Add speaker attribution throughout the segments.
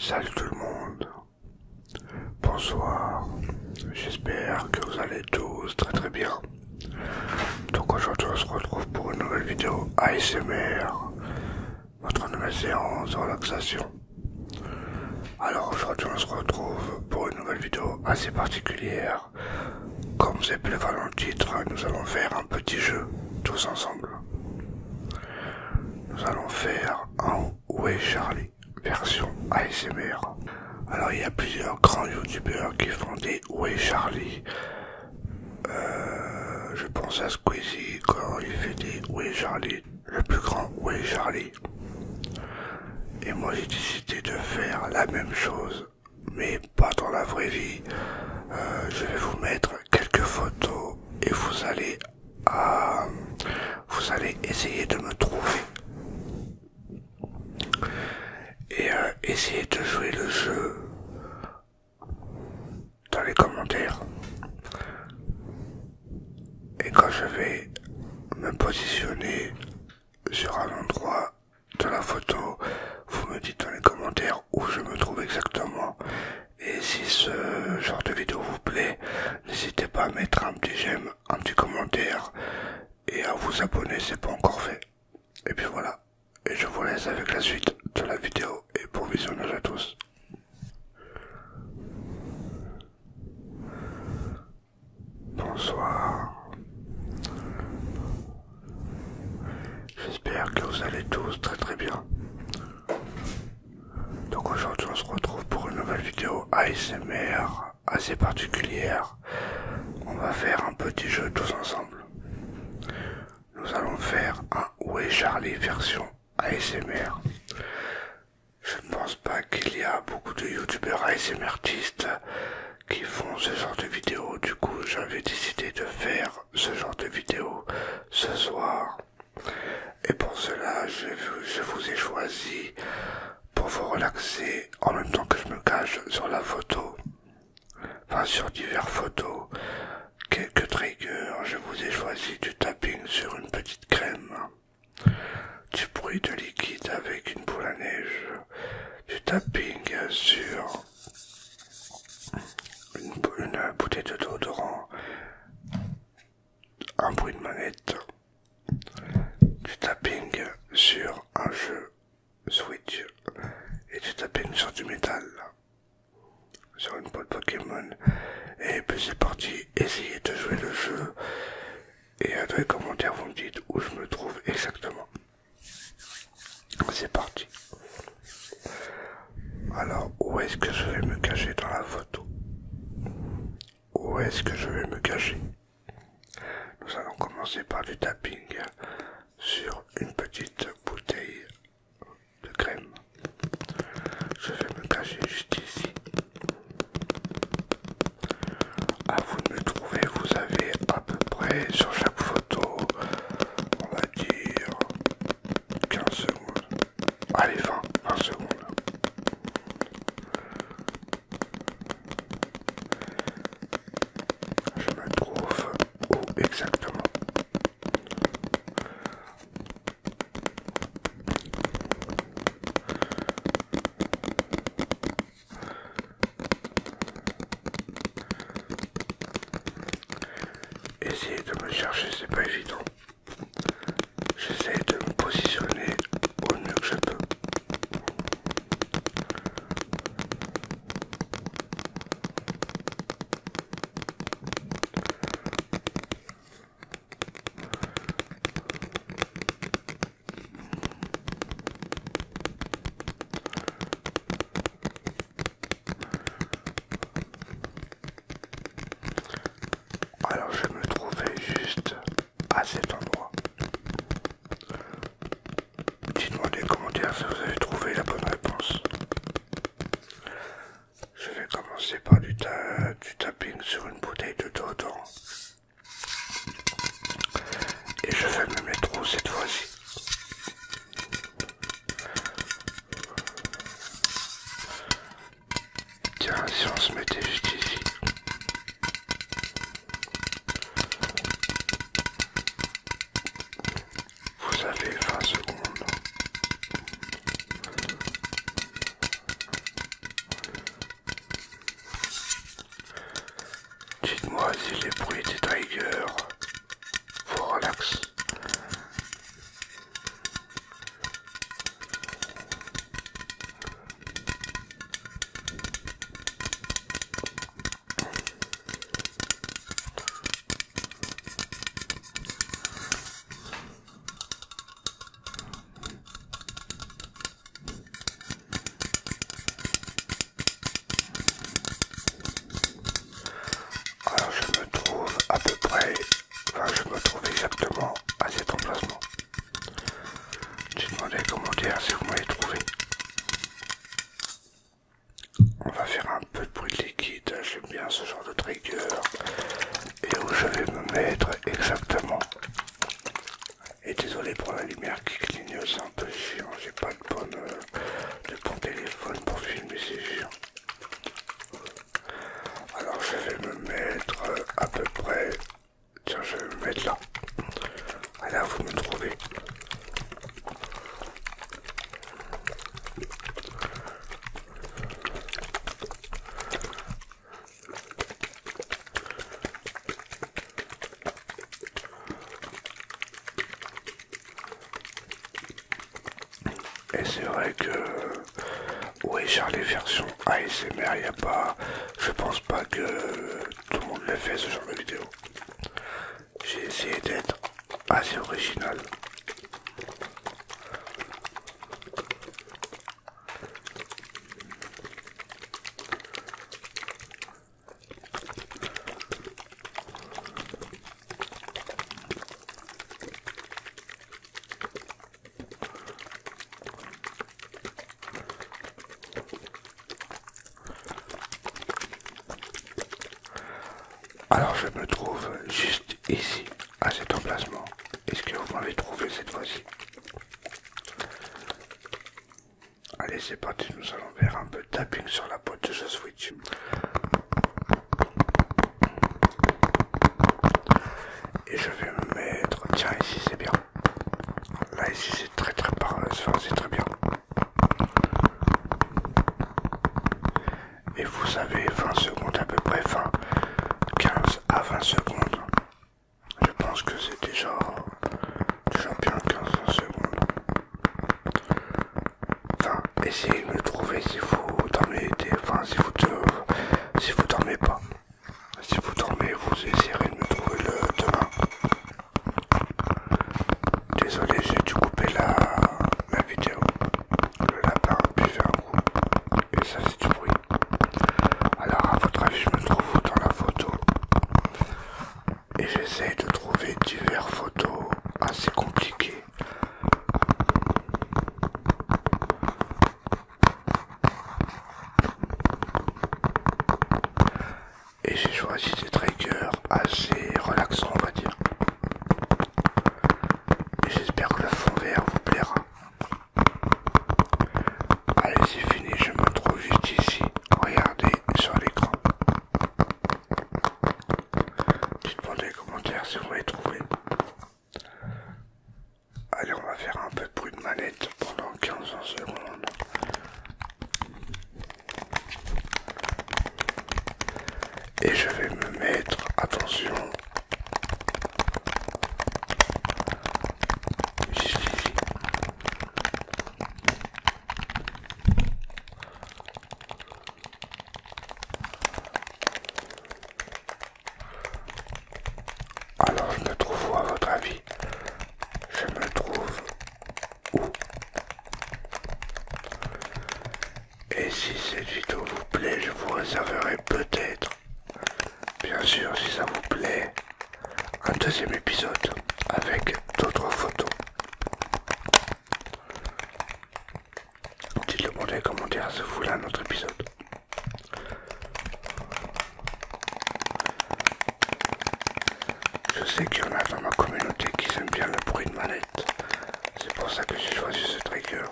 Speaker 1: Salut tout le monde, bonsoir, j'espère que vous allez tous très bien. Donc aujourd'hui on se retrouve pour une nouvelle vidéo ASMR, votre nouvelle séance de relaxation. Alors aujourd'hui on se retrouve pour une nouvelle vidéo assez particulière. Comme vous avez pu le voir dans le titre, nous allons faire un petit jeu tous ensemble. Nous allons faire un Où est Charlie version ASMR. Alors il y a plusieurs grands youtubeurs qui font des Où est Charlie. Je pense à Squeezie quand il fait des Où est Charlie, le plus grand Où est Charlie. Et moi j'ai décidé de faire la même chose, mais pas dans la vraie vie. Je vais vous mettre quelques photos et vous allez essayer de me trouver. Et essayer de jouer le jeu dans les commentaires. Et quand je vais me positionner sur un endroit de la photo, vous me dites dans les commentaires où je me trouve exactement. Et si ce genre de vidéo vous plaît, n'hésitez pas à mettre un petit j'aime, un petit commentaire et à vous abonner si c'est pas encore fait. Et puis voilà. Et je vous laisse avec la suite de la vidéo et bon visionnage à tous. Bonsoir. J'espère que vous allez tous très bien. Donc aujourd'hui on se retrouve pour une nouvelle vidéo ASMR assez particulière. On va faire un petit jeu tous ensemble. Nous allons faire un Où est Charlie version ASMR. Je ne pense pas qu'il y a beaucoup de youtubeurs ASMR artistes qui font ce genre de vidéo. Du coup j'avais décidé de faire ce genre de vidéo ce soir. Et pour cela je vous ai choisi pour vous relaxer en même temps que je me cache sur la photo. Enfin sur diverses photos. Quelques triggers, je vous ai choisi du tapping sur une petite crème, du bruit de liquide avec une boule à neige, du tapping sur une bouteille de déodorant, un bruit de manette, du tapping sur un jeu Switch et du tapping sur du métal, sur une boîte Pokémon. Et puis c'est parti, essayez de jouer le jeu et dans les commentaires vous me dites où je me trouve exactement. C'est parti. Alors où est-ce que je vais me cacher dans la photo? Où est-ce que je vais me cacher? Nous allons commencer par du tapping sur une petite bouteille de crème. Je vais me cacher juste ici. À vous de me trouver, vous avez à peu près sur chaque photo, on va dire 15 secondes. Allez, 20 secondes. Je me trouve où exactement? Essayez de me chercher, c'est pas évident. J'essaie de me positionner au mieux que je peux. Alors je me trouvais juste à cet endroit. Dites-moi dans les commentaires si vous avez trouvé la bonne réponse. Je vais commencer par du tapping sur une bouteille de déodorant. Et je vais me mettre où cette fois-ci? Tiens, si on se mettait juste ici. Vous avez 20 secondes. choisi les bruits des triggers pour relax. Alors je me trouve à peu près, je me trouve exactement à cet emplacement. Dites-moi dans les commentaires si vous m'avez trouvé. On va faire un peu de bruit de liquide, j'aime bien ce genre de trigger. Et où je vais me mettre exactement. Et désolé pour la lumière qui clignote, c'est un peu chiant, j'ai pas de bon téléphone pour filmer, c'est chiant. Alors je vais me mettre à peu près, tiens je vais me mettre là. Ah là vous me trouvez. Et c'est vrai que oui, sur les versions ASMR, il n'y a pas, je pense pas que tout le monde l'ait fait ce genre de vidéo. J'ai essayé d'être assez original. Alors je me trouve juste ici, à cet emplacement. Est-ce que vous m'avez trouvé cette fois-ci? Allez c'est parti, nous allons faire un peu de tapping sur la boîte de jeu Switch. Et je vais me mettre, tiens ici c'est bien. Là ici c'est très c'est très bien. Et vous savez 20 secondes à peu près, 15 à 20 secondes. Je pense que c'est déjà bien 15-20 secondes. Enfin, essayez de me trouver si vous dormez, si vous dormez pas. Si vous dormez, vous essayerez de me trouver le demain. Désolé, j'ai dû couper la vidéo. Le lapin a pu faire un coup. Et ça c'est du bruit. Alors à votre avis, je me trouve où dans la photo? Et j'essaye de trouver diverses photos assez compliquées. Et j'ai choisi des triggers assez relaxants, on va dire. Et j'espère que le fond vert vous plaira. Allez, c'est fini, je me trouve juste ici. Regardez sur l'écran. Dites-moi dans les commentaires si vous m'avez trouvé. Allez, on va faire un peu de bruit de manette pendant 15 secondes. Et je vais me mettre, attention, juste ici. Alors je me trouve où à votre avis? Je me trouve où? Et si cette vidéo vous plaît, je vous réserverai peut-être, bien sûr si ça vous plaît, un deuxième épisode avec d'autres photos. Dites-le moi dans les commentaires si vous voulez un autre épisode. Je sais qu'il y en a dans ma communauté qui aiment bien le bruit de manette. C'est pour ça que j'ai choisi ce trigger.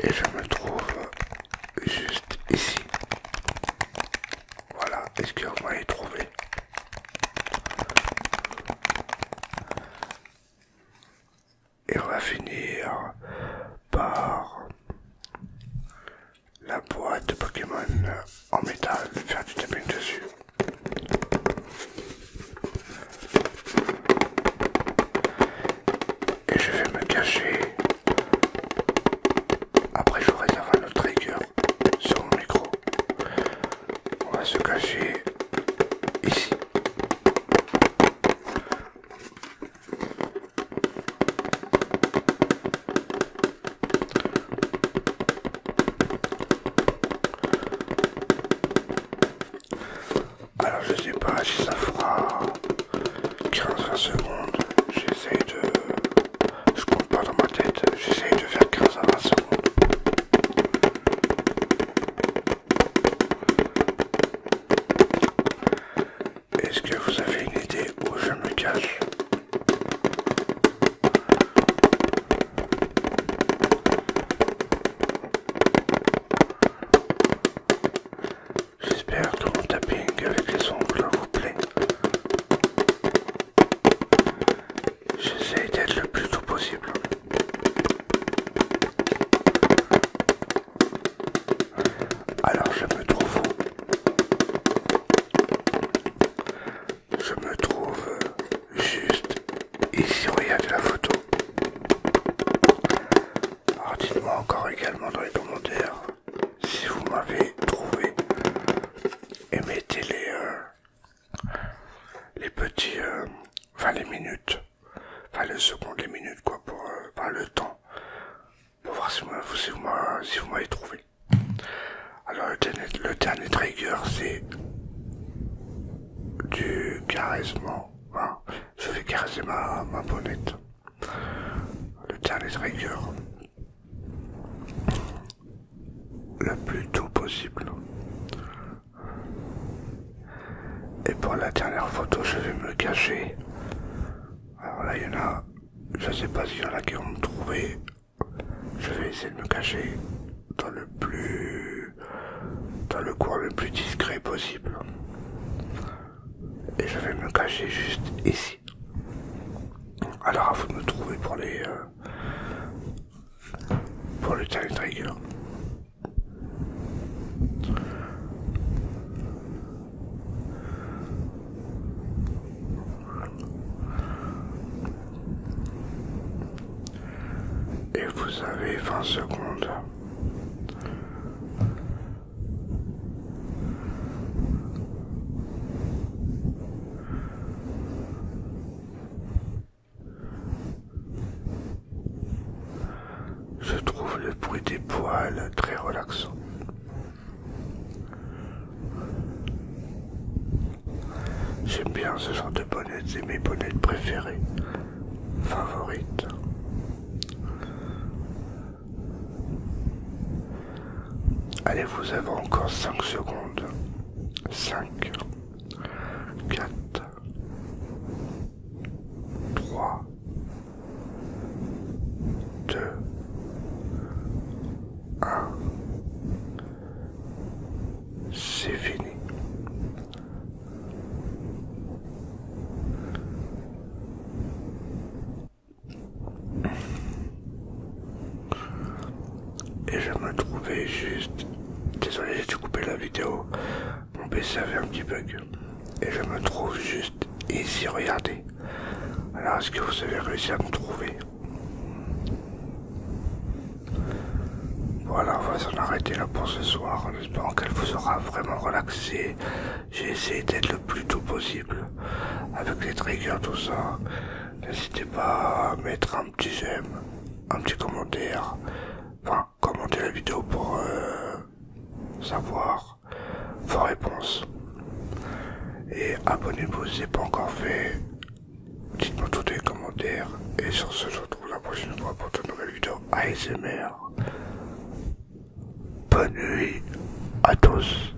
Speaker 1: Et je me trouve juste ici. Voilà, est-ce que vous m'avez trouvé? Et on va finir en métal, faire du tapping dessus. Et je vais me cacher. Après je vous réserve un autre trigger sur mon micro. On va se cacher ici. Alors je sais pas si ça fera 15-20 secondes. J'essaye de... Je compte pas dans ma tête. J'essaye de faire 15 à 20 secondes. Est-ce que vous avez une idée où je me cache? J'espère que mon tapping avec les ongles vous plaît. J'essaye d'être le plus doux possible. Alors je me trouve où? Je me trouve juste ici, regardez la photo. Alors dites-moi encore également dans les commentaires si vous m'avez trouvé. Et mettez les petits, enfin les minutes, enfin les secondes, les minutes quoi, pour le temps, pour voir si vous m'avez trouvé. Alors le dernier trigger c'est du caressement, hein. Je vais caresser ma bonnette. Le dernier trigger, le plus doux possible. Et pour la dernière photo, je vais me cacher. Alors là, il y en a, je sais pas s'il y en a qui vont me trouver. Je vais essayer de me cacher dans le coin le plus discret possible. Et je vais me cacher juste ici. Alors à vous de me trouver pour le dernier trigger. Et vous avez 20 secondes. Je trouve le bruit des poils très relaxant. J'aime bien ce genre de bonnettes, c'est mes bonnettes préférées, favorites. Allez, vous avez encore 5 secondes. 5, 4, 3, 2, 1. C'est fini. Et je me trouvais juste... Désolé, j'ai dû couper la vidéo. Mon PC avait un petit bug. Et je me trouve juste ici, regardez. Alors, est-ce que vous avez réussi à me trouver? Voilà, on va s'en arrêter là pour ce soir, en espérant qu'elle vous aura vraiment relaxé. J'ai essayé d'être le plus tôt possible, avec les triggers, tout ça. N'hésitez pas à mettre un petit j'aime, un petit commentaire, enfin, commenter la vidéo pour savoir vos réponses. Et abonnez-vous si ce n'est pas encore fait. Dites-moi tout dans les commentaires. Et sur ce, je vous retrouve la prochaine fois pour de nouvelles vidéos ASMR. Bonne nuit à tous.